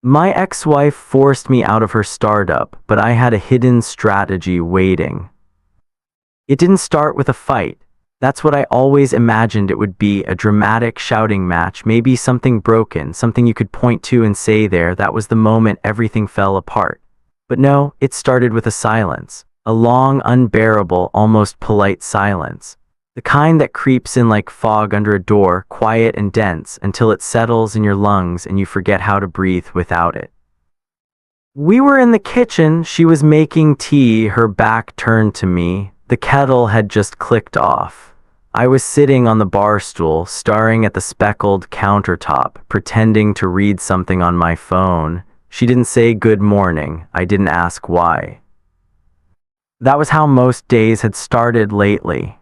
My ex-wife forced me out of her startup, but I had a hidden strategy waiting. It didn't start with a fight. That's what I always imagined it would be, a dramatic shouting match, maybe something broken, something you could point to and say that was the moment everything fell apart. But no, it started with a silence. A long, unbearable, almost polite silence. The kind that creeps in like fog under a door, quiet and dense, until it settles in your lungs and you forget how to breathe without it. We were in the kitchen. She was making tea, her back turned to me. The kettle had just clicked off. I was sitting on the bar stool, staring at the speckled countertop, pretending to read something on my phone. She didn't say good morning. I didn't ask why. That was how most days had started lately.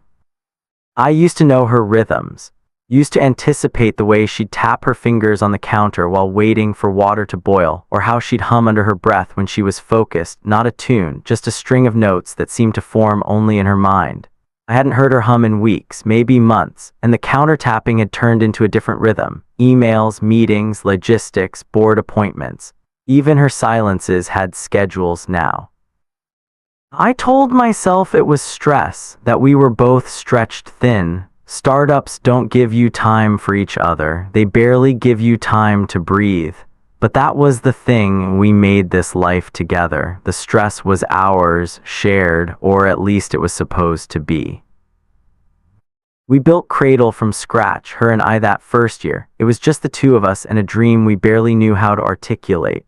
I used to know her rhythms, used to anticipate the way she'd tap her fingers on the counter while waiting for water to boil, or how she'd hum under her breath when she was focused, not a tune, just a string of notes that seemed to form only in her mind. I hadn't heard her hum in weeks, maybe months, and the counter tapping had turned into a different rhythm. Emails, meetings, logistics, board appointments. Even her silences had schedules now. I told myself it was stress, that we were both stretched thin. Startups don't give you time for each other. They barely give you time to breathe. But that was the thing, we made this life together. The stress was ours, shared, or at least it was supposed to be. We built Cradle from scratch, her and I, that first year. It was just the two of us and a dream we barely knew how to articulate.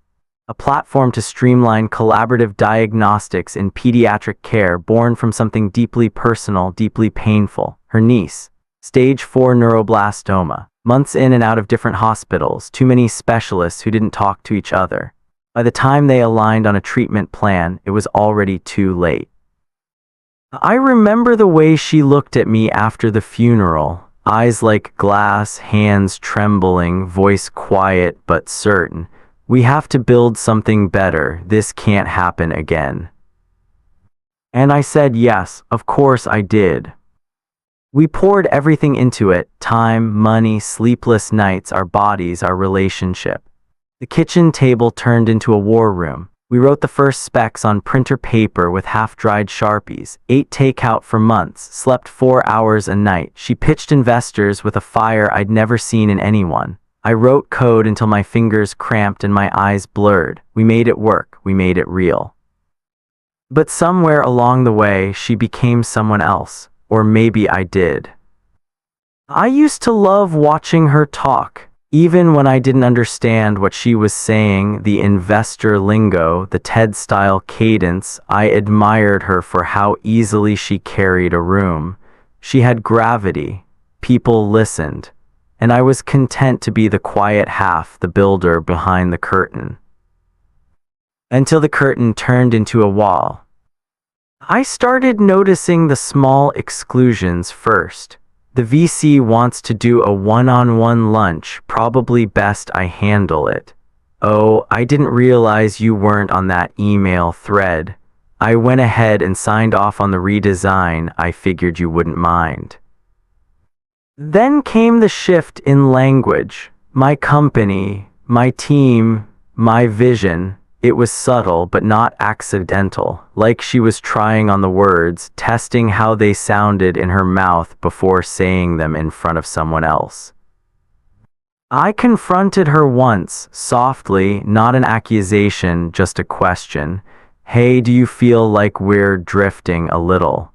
A platform to streamline collaborative diagnostics in pediatric care, born from something deeply personal, deeply painful. Her niece, stage 4 neuroblastoma. Months in and out of different hospitals, too many specialists who didn't talk to each other. By the time they aligned on a treatment plan, it was already too late. I remember the way she looked at me after the funeral, eyes like glass, hands trembling, voice quiet but certain. We have to build something better. This can't happen again. And I said yes, of course I did. We poured everything into it, time, money, sleepless nights, our bodies, our relationship. The kitchen table turned into a war room. We wrote the first specs on printer paper with half-dried Sharpies, ate takeout for months, slept 4 hours a night. She pitched investors with a fire I'd never seen in anyone. I wrote code until my fingers cramped and my eyes blurred. We made it work. We made it real. But somewhere along the way, she became someone else. Or maybe I did. I used to love watching her talk, even when I didn't understand what she was saying, the investor lingo, the TED-style cadence. I admired her for how easily she carried a room. She had gravity. People listened. And I was content to be the quiet half, the builder behind the curtain. Until the curtain turned into a wall. I started noticing the small exclusions first. The VC wants to do a one-on-one lunch, probably best I handle it. Oh, I didn't realize you weren't on that email thread. I went ahead and signed off on the redesign. I figured you wouldn't mind. Then came the shift in language. My company, my team, my vision. It was subtle but not accidental, like she was trying on the words, testing how they sounded in her mouth before saying them in front of someone else. I confronted her once, softly, not an accusation, just a question. Hey, do you feel like we're drifting a little?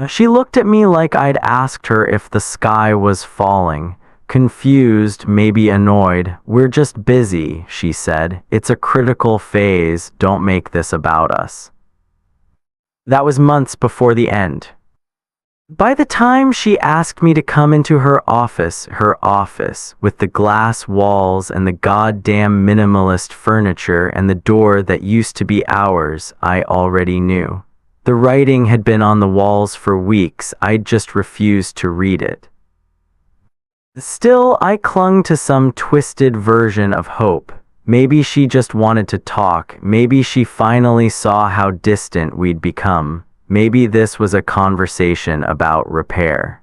She looked at me like I'd asked her if the sky was falling. Confused, maybe annoyed. We're just busy, she said. It's a critical phase. Don't make this about us. That was months before the end. By the time she asked me to come into her office, with the glass walls and the goddamn minimalist furniture and the door that used to be ours, I already knew. The writing had been on the walls for weeks. I'd just refused to read it. Still, I clung to some twisted version of hope. Maybe she just wanted to talk. Maybe she finally saw how distant we'd become. Maybe this was a conversation about repair.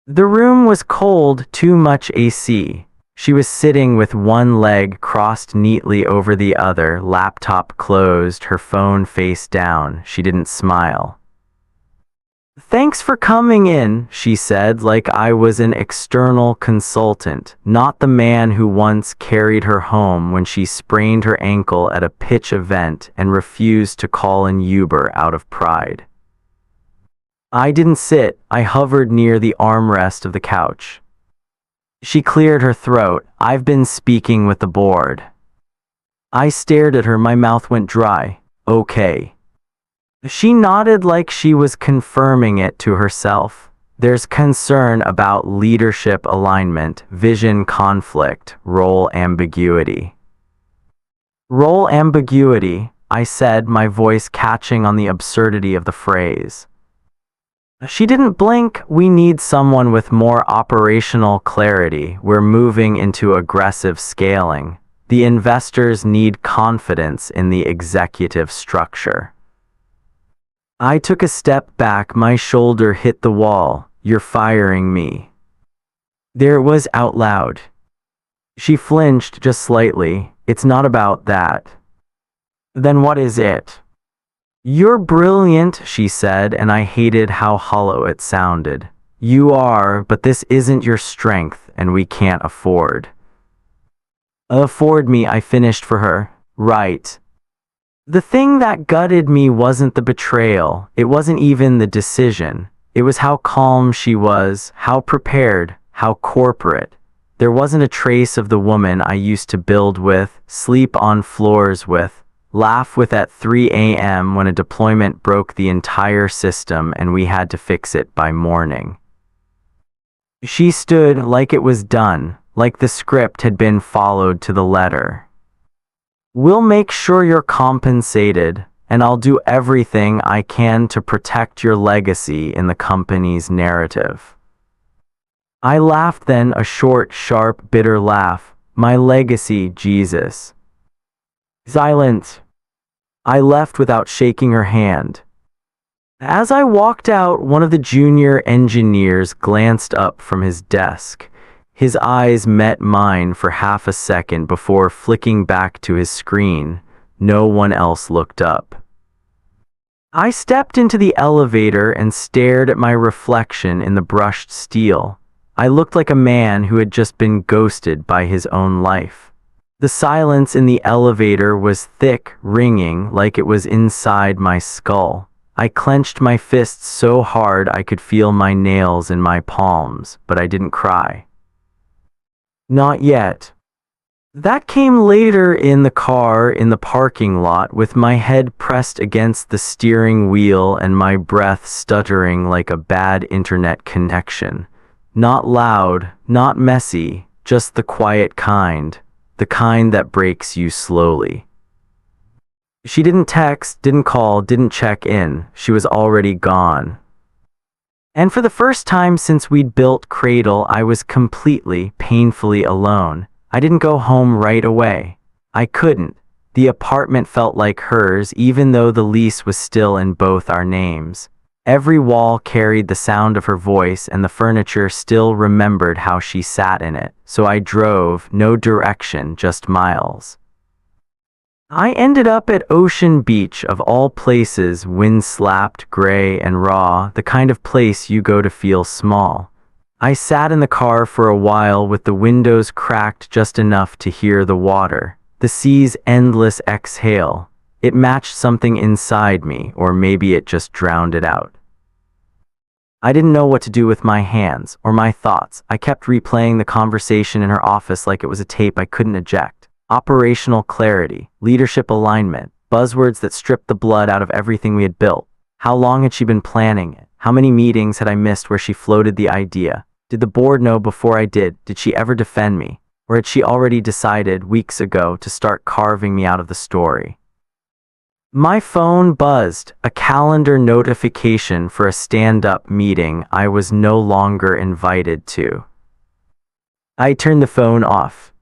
The room was cold, too much AC. She was sitting with one leg crossed neatly over the other, laptop closed, her phone face down. She didn't smile. "Thanks for coming in," she said, like I was an external consultant, not the man who once carried her home when she sprained her ankle at a pitch event and refused to call an Uber out of pride. I didn't sit, I hovered near the armrest of the couch. She cleared her throat. "I've been speaking with the board." I stared at her, my mouth went dry. "Okay." She nodded like she was confirming it to herself. "There's concern about leadership alignment, vision conflict, role ambiguity." "Role ambiguity," I said, my voice catching on the absurdity of the phrase. She didn't blink. "We need someone with more operational clarity. We're moving into aggressive scaling. The investors need confidence in the executive structure." I took a step back, my shoulder hit the wall. "You're firing me." There it was out loud. She flinched just slightly. "It's not about that." "Then what is it?" "You're brilliant," she said, and I hated how hollow it sounded. "You are, but this isn't your strength, and we can't afford." "Afford me," I finished for her. "Right." The thing that gutted me wasn't the betrayal, it wasn't even the decision. It was how calm she was, how prepared, how corporate. There wasn't a trace of the woman I used to build with, sleep on floors with, laugh with at 3 a.m. when a deployment broke the entire system and we had to fix it by morning. She stood like it was done, like the script had been followed to the letter. "We'll make sure you're compensated, and I'll do everything I can to protect your legacy in the company's narrative." I laughed then, a short, sharp, bitter laugh. "My legacy, Jesus." Silence. I left without shaking her hand. As I walked out, one of the junior engineers glanced up from his desk. His eyes met mine for half a second before flicking back to his screen. No one else looked up. I stepped into the elevator and stared at my reflection in the brushed steel. I looked like a man who had just been ghosted by his own life. The silence in the elevator was thick, ringing, like it was inside my skull. I clenched my fists so hard I could feel my nails in my palms, but I didn't cry. Not yet. That came later, in the car in the parking lot, with my head pressed against the steering wheel and my breath stuttering like a bad internet connection. Not loud, not messy, just the quiet kind. The kind that breaks you slowly. She didn't text, didn't call, didn't check in. She was already gone. And for the first time since we'd built Cradle, I was completely, painfully alone. I didn't go home right away. I couldn't. The apartment felt like hers, even though the lease was still in both our names. Every wall carried the sound of her voice, and the furniture still remembered how she sat in it. So I drove, no direction, just miles. I ended up at Ocean Beach, of all places, wind-slapped, gray and raw, the kind of place you go to feel small. I sat in the car for a while with the windows cracked just enough to hear the water, the sea's endless exhale. It matched something inside me, or maybe it just drowned it out. I didn't know what to do with my hands, or my thoughts. I kept replaying the conversation in her office like it was a tape I couldn't eject. Operational clarity, leadership alignment, buzzwords that stripped the blood out of everything we had built. How long had she been planning it? How many meetings had I missed where she floated the idea? Did the board know before I did? Did she ever defend me? Or had she already decided weeks ago to start carving me out of the story? My phone buzzed, a calendar notification for a stand-up meeting I was no longer invited to. I turned the phone off.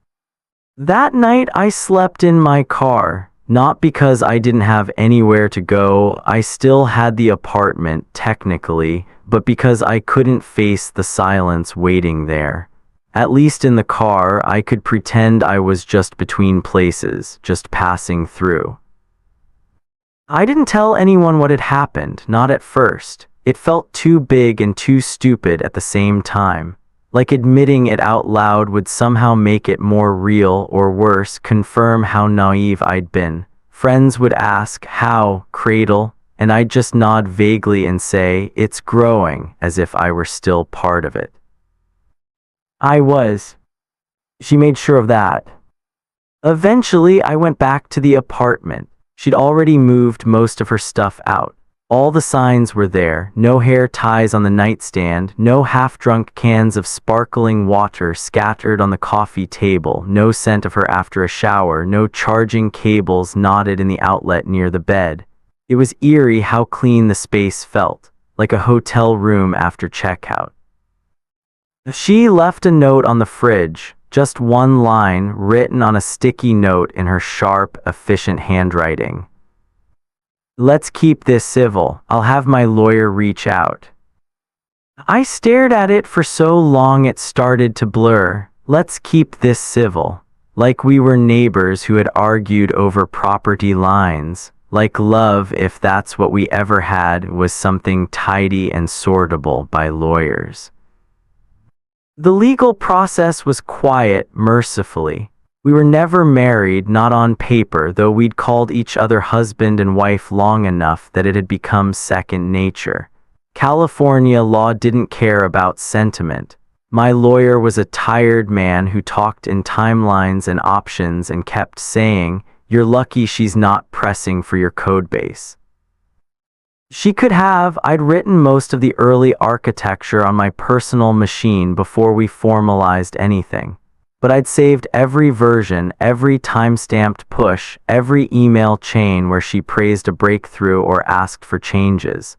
That night I slept in my car, not because I didn't have anywhere to go. I still had the apartment, technically, but because I couldn't face the silence waiting there. At least in the car, I could pretend I was just between places, just passing through. I didn't tell anyone what had happened, not at first. It felt too big and too stupid at the same time. Like admitting it out loud would somehow make it more real, or worse, confirm how naive I'd been. Friends would ask, "How, Cradle?" And I'd just nod vaguely and say, "It's growing," as if I were still part of it. I was. She made sure of that. Eventually, I went back to the apartment. She'd already moved most of her stuff out. All the signs were there: no hair ties on the nightstand, no half-drunk cans of sparkling water scattered on the coffee table, no scent of her after a shower, no charging cables knotted in the outlet near the bed. It was eerie how clean the space felt, like a hotel room after checkout. She left a note on the fridge, just one line written on a sticky note in her sharp, efficient handwriting. "Let's keep this civil. I'll have my lawyer reach out." I stared at it for so long it started to blur. Let's keep this civil. Like we were neighbors who had argued over property lines. Like love, if that's what we ever had, was something tidy and sortable by lawyers. The legal process was quiet, mercifully. We were never married, not on paper, though we'd called each other husband and wife long enough that it had become second nature. California law didn't care about sentiment. My lawyer was a tired man who talked in timelines and options and kept saying, "You're lucky she's not pressing for your codebase." She could have. I'd written most of the early architecture on my personal machine before we formalized anything. But I'd saved every version, every time-stamped push, every email chain where she praised a breakthrough or asked for changes.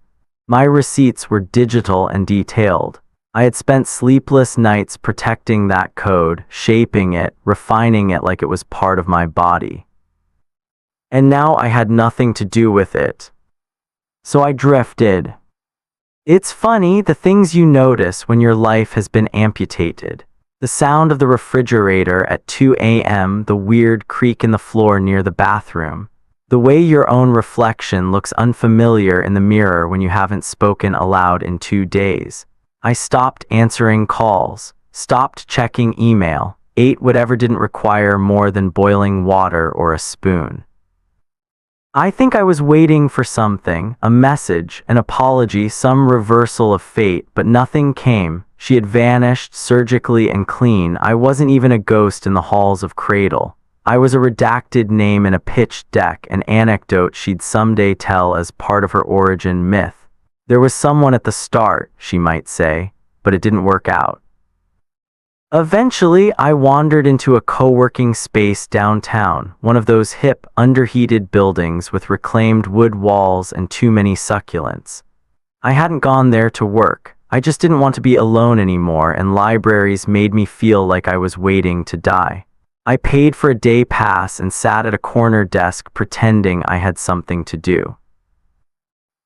My receipts were digital and detailed. I had spent sleepless nights protecting that code, shaping it, refining it like it was part of my body. And now I had nothing to do with it. So I drifted. It's funny, the things you notice when your life has been amputated. The sound of the refrigerator at 2 a.m., the weird creak in the floor near the bathroom. The way your own reflection looks unfamiliar in the mirror when you haven't spoken aloud in 2 days. I stopped answering calls, stopped checking email, ate whatever didn't require more than boiling water or a spoon. I think I was waiting for something, a message, an apology, some reversal of fate, but nothing came. She had vanished, surgically and clean. I wasn't even a ghost in the halls of Cradle. I was a redacted name in a pitch deck, an anecdote she'd someday tell as part of her origin myth. There was someone at the start, she might say, but it didn't work out. Eventually, I wandered into a co-working space downtown, one of those hip, underheated buildings with reclaimed wood walls and too many succulents. I hadn't gone there to work. I just didn't want to be alone anymore, and libraries made me feel like I was waiting to die. I paid for a day pass and sat at a corner desk pretending I had something to do.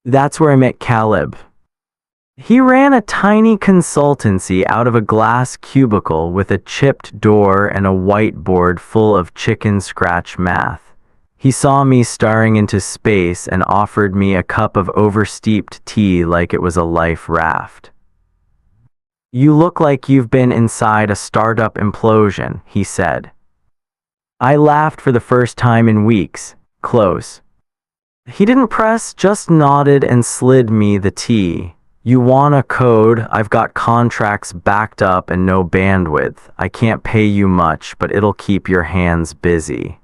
That's where I met Caleb. He ran a tiny consultancy out of a glass cubicle with a chipped door and a whiteboard full of chicken scratch math. He saw me staring into space and offered me a cup of oversteeped tea like it was a life raft. "You look like you've been inside a startup implosion," he said. I laughed for the first time in weeks. Close. He didn't press, just nodded and slid me the tea. "You want a code? I've got contracts backed up and no bandwidth. I can't pay you much, but it'll keep your hands busy."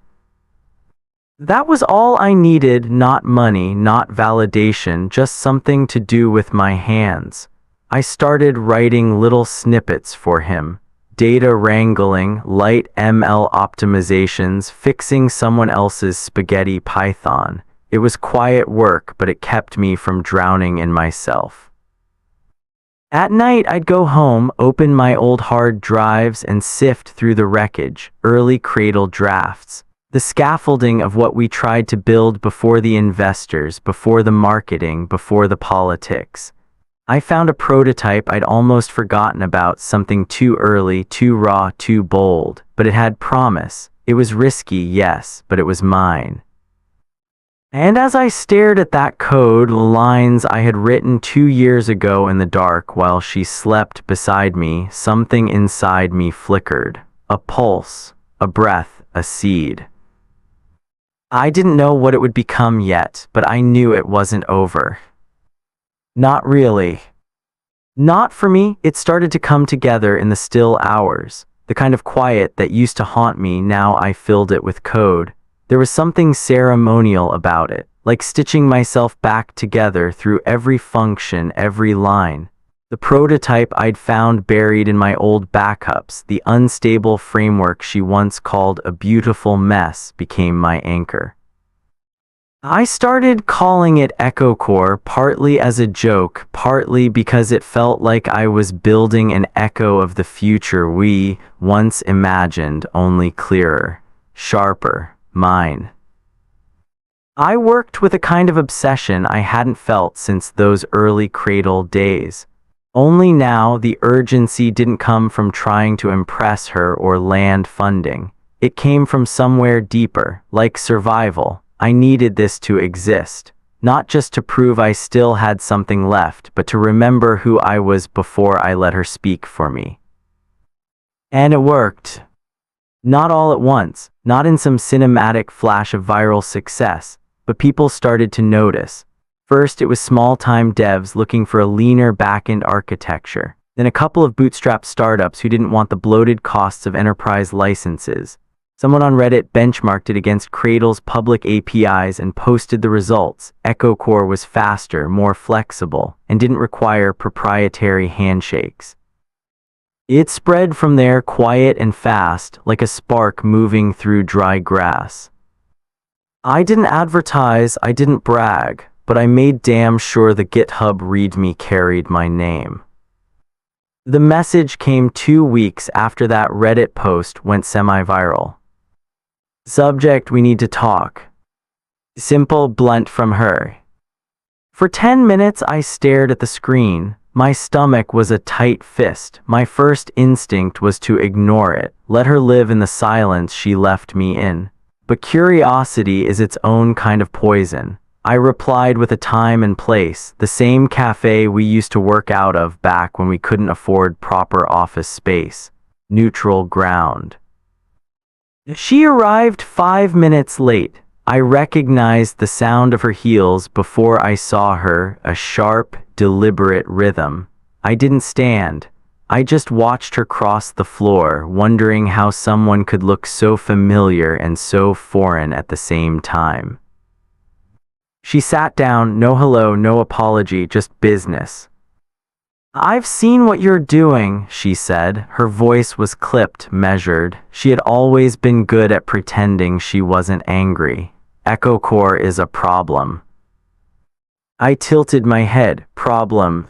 That was all I needed, not money, not validation, just something to do with my hands. I started writing little snippets for him. Data wrangling, light ML optimizations, fixing someone else's spaghetti Python. It was quiet work, but it kept me from drowning in myself. At night, I'd go home, open my old hard drives, and sift through the wreckage, early Cradle drafts, the scaffolding of what we tried to build before the investors, before the marketing, before the politics. I found a prototype I'd almost forgotten about, something too early, too raw, too bold, but it had promise. It was risky, yes, but it was mine. And as I stared at that code, lines I had written 2 years ago in the dark while she slept beside me, something inside me flickered. A pulse, a breath, a seed. I didn't know what it would become yet, but I knew it wasn't over. Not really. Not for me. It started to come together in the still hours. The kind of quiet that used to haunt me, now I filled it with code. There was something ceremonial about it, like stitching myself back together through every function, every line. The prototype I'd found buried in my old backups, the unstable framework she once called a beautiful mess, became my anchor. I started calling it EchoCore, partly as a joke, partly because it felt like I was building an echo of the future we once imagined, only clearer, sharper, mine. I worked with a kind of obsession I hadn't felt since those early Cradle days. Only now the urgency didn't come from trying to impress her or land funding. It came from somewhere deeper, like survival. I needed this to exist, not just to prove I still had something left, but to remember who I was before I let her speak for me. And it worked. Not all at once, not in some cinematic flash of viral success, but people started to notice. First, it was small-time devs looking for a leaner back-end architecture. Then a couple of bootstrapped startups who didn't want the bloated costs of enterprise licenses. Someone on Reddit benchmarked it against Cradle's public APIs and posted the results. EchoCore was faster, more flexible, and didn't require proprietary handshakes. It spread from there, quiet and fast, like a spark moving through dry grass. I didn't advertise, I didn't brag, but I made damn sure the GitHub README carried my name. The message came 2 weeks after that Reddit post went semi-viral. Subject: we need to talk. Simple, blunt from her. For 10 minutes I stared at the screen. My stomach was a tight fist. My first instinct was to ignore it, let her live in the silence she left me in. But curiosity is its own kind of poison. I replied with a time and place, the same cafe we used to work out of back when we couldn't afford proper office space. Neutral ground. She arrived 5 minutes late. I recognized the sound of her heels before I saw her, a sharp, deliberate rhythm. I didn't stand. I just watched her cross the floor, wondering how someone could look so familiar and so foreign at the same time. She sat down, no hello, no apology, just business. I've seen what you're doing, she said. Her voice was clipped, measured. She had always been good at pretending she wasn't angry. EchoCore is a problem. I tilted my head. Problem?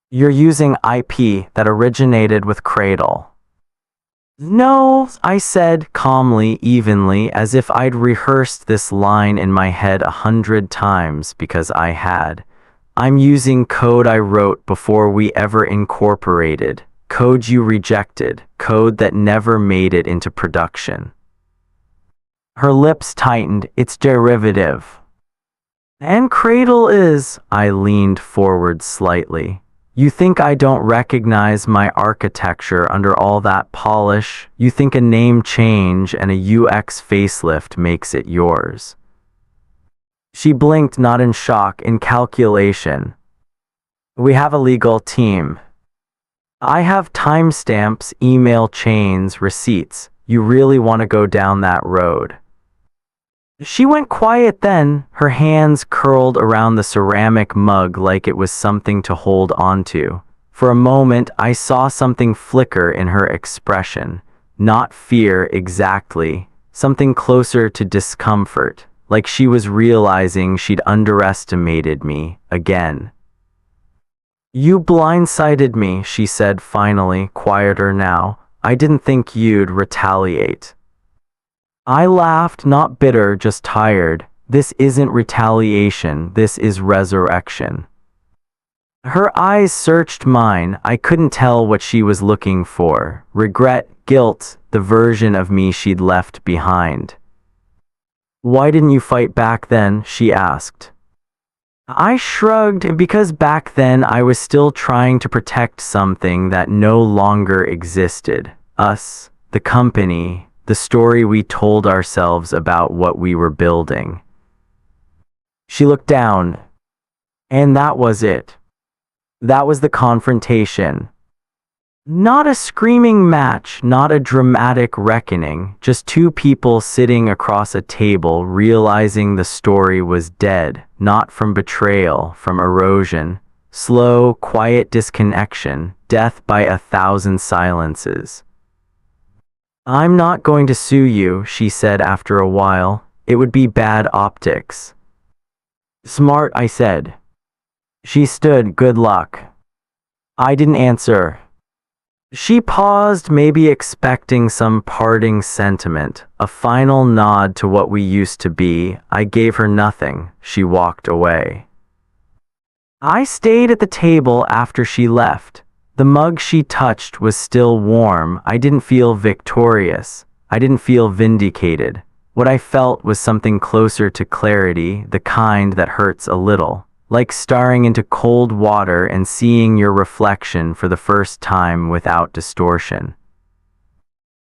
You're using IP that originated with Cradle. No, I said calmly, evenly, as if I'd rehearsed this line in my head 100 times because I had. I'm using code I wrote before we ever incorporated, code you rejected, code that never made it into production. Her lips tightened. It's derivative. And Cradle is. I leaned forward slightly. You think I don't recognize my architecture under all that polish? You think a name change and a UX facelift makes it yours? She blinked, not in shock, in calculation. We have a legal team. I have timestamps, email chains, receipts. You really want to go down that road? She went quiet then, her hands curled around the ceramic mug like it was something to hold onto. For a moment, I saw something flicker in her expression. Not fear exactly, something closer to discomfort, like she was realizing she'd underestimated me again. You blindsided me, she said finally, quieter now. I didn't think you'd retaliate. I laughed, not bitter, just tired. This isn't retaliation, this is resurrection. Her eyes searched mine. I couldn't tell what she was looking for. Regret, guilt, the version of me she'd left behind. "Why didn't you fight back then?" she asked. I shrugged, because back then I was still trying to protect something that no longer existed. Us, the company, the story we told ourselves about what we were building. She looked down, and that was it. That was the confrontation. Not a screaming match, not a dramatic reckoning, just two people sitting across a table realizing the story was dead, not from betrayal, from erosion, slow, quiet disconnection, death by 1,000 silences. "I'm not going to sue you," she said after a while. "It would be bad optics." "Smart," I said. She stood. "Good luck." I didn't answer. She paused, maybe expecting some parting sentiment, a final nod to what we used to be. I gave her nothing. She walked away. I stayed at the table after she left. The mug she touched was still warm. I didn't feel victorious. I didn't feel vindicated. What I felt was something closer to clarity, the kind that hurts a little. Like staring into cold water and seeing your reflection for the first time without distortion.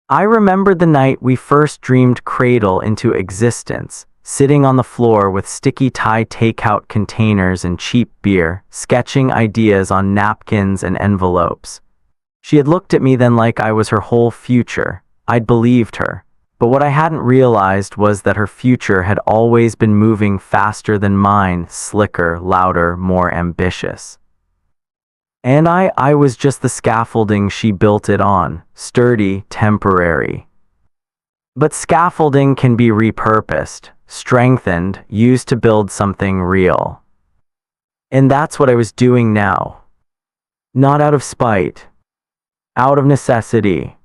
I remembered the night we first dreamed Cradle into existence, sitting on the floor with sticky Thai takeout containers and cheap beer, sketching ideas on napkins and envelopes. She had looked at me then like I was her whole future. I'd believed her. But what I hadn't realized was that her future had always been moving faster than mine, slicker, louder, more ambitious. And I was just the scaffolding she built it on, sturdy, temporary. But scaffolding can be repurposed, strengthened, used to build something real. And that's what I was doing now. Not out of spite. Out of necessity.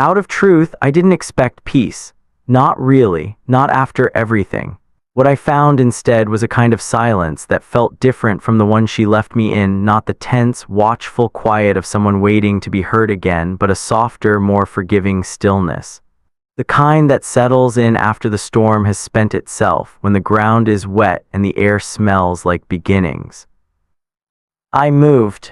Out of truth. I didn't expect peace. Not really, not after everything. What I found instead was a kind of silence that felt different from the one she left me in, not the tense, watchful quiet of someone waiting to be heard again, but a softer, more forgiving stillness. The kind that settles in after the storm has spent itself, when the ground is wet and the air smells like beginnings. I moved.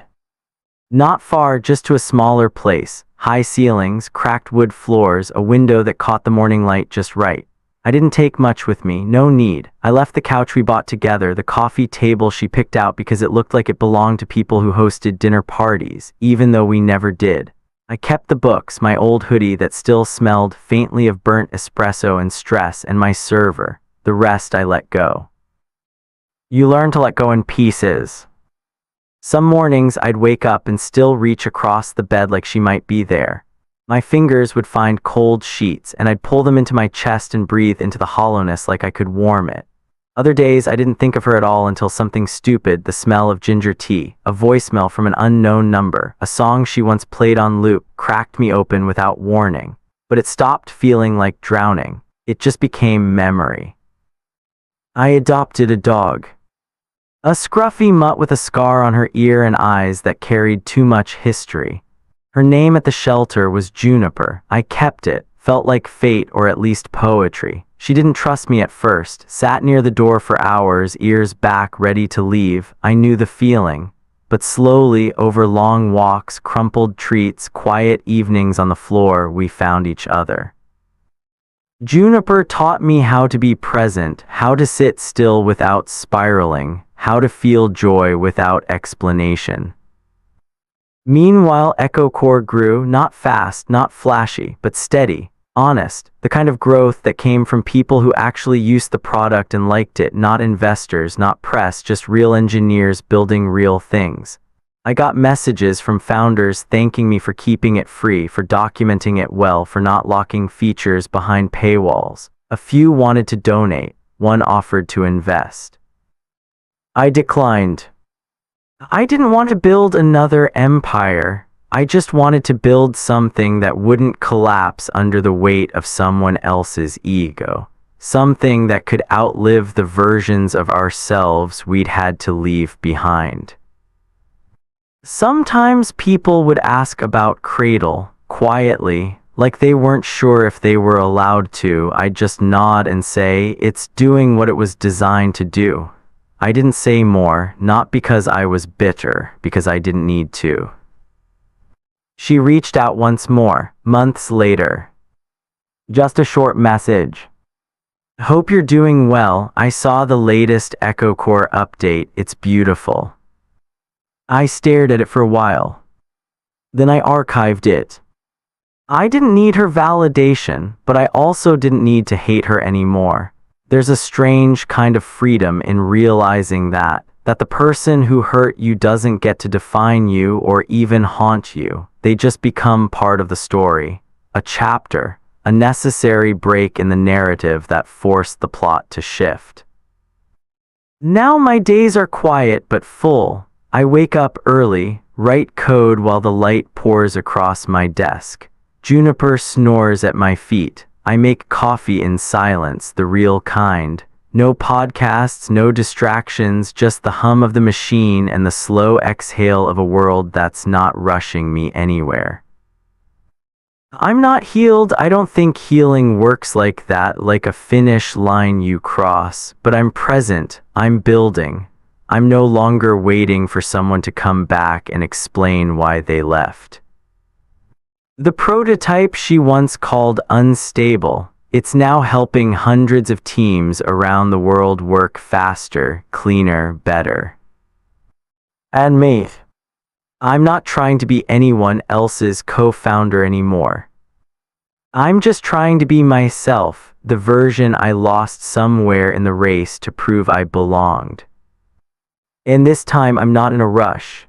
Not far, just to a smaller place. High ceilings, cracked wood floors, a window that caught the morning light just right. I didn't take much with me, no need. I left the couch we bought together, the coffee table she picked out because it looked like it belonged to people who hosted dinner parties, even though we never did. I kept the books, my old hoodie that still smelled faintly of burnt espresso and stress, and my server. The rest I let go. You learn to let go in pieces. Some mornings I'd wake up and still reach across the bed like she might be there. My fingers would find cold sheets, and I'd pull them into my chest and breathe into the hollowness like I could warm it. Other days I didn't think of her at all until something stupid, the smell of ginger tea, a voicemail from an unknown number, a song she once played on loop, cracked me open without warning. But it stopped feeling like drowning. It just became memory. I adopted a dog. A scruffy mutt with a scar on her ear and eyes that carried too much history. Her name at the shelter was Juniper. I kept it, felt like fate or at least poetry. She didn't trust me at first, sat near the door for hours, ears back, ready to leave. I knew the feeling. But slowly, over long walks, crumpled treats, quiet evenings on the floor, we found each other. Juniper taught me how to be present, how to sit still without spiraling, how to feel joy without explanation. Meanwhile, EchoCore grew, not fast, not flashy, but steady, honest, the kind of growth that came from people who actually used the product and liked it, not investors, not press, just real engineers building real things. I got messages from founders thanking me for keeping it free, for documenting it well, for not locking features behind paywalls. A few wanted to donate, one offered to invest. I declined. I didn't want to build another empire. I just wanted to build something that wouldn't collapse under the weight of someone else's ego. Something that could outlive the versions of ourselves we'd had to leave behind. Sometimes people would ask about Cradle, quietly, like they weren't sure if they were allowed to. I'd just nod and say, it's doing what it was designed to do. I didn't say more, not because I was bitter, because I didn't need to. She reached out once more, months later. Just a short message. Hope you're doing well. I saw the latest EchoCore update. It's beautiful. I stared at it for a while. Then I archived it. I didn't need her validation, but I also didn't need to hate her anymore. There's a strange kind of freedom in realizing that the person who hurt you doesn't get to define you or even haunt you. They just become part of the story, a chapter, a necessary break in the narrative that forced the plot to shift. Now my days are quiet but full. I wake up early, write code while the light pours across my desk. Juniper snores at my feet. I make coffee in silence, the real kind. No podcasts, no distractions, just the hum of the machine and the slow exhale of a world that's not rushing me anywhere. I'm not healed. I don't think healing works like that, like a finish line you cross. But I'm present. I'm building. I'm no longer waiting for someone to come back and explain why they left. The prototype she once called unstable, it's now helping hundreds of teams around the world work faster, cleaner, better. And me. I'm not trying to be anyone else's co-founder anymore. I'm just trying to be myself, the version I lost somewhere in the race to prove I belonged. And this time I'm not in a rush.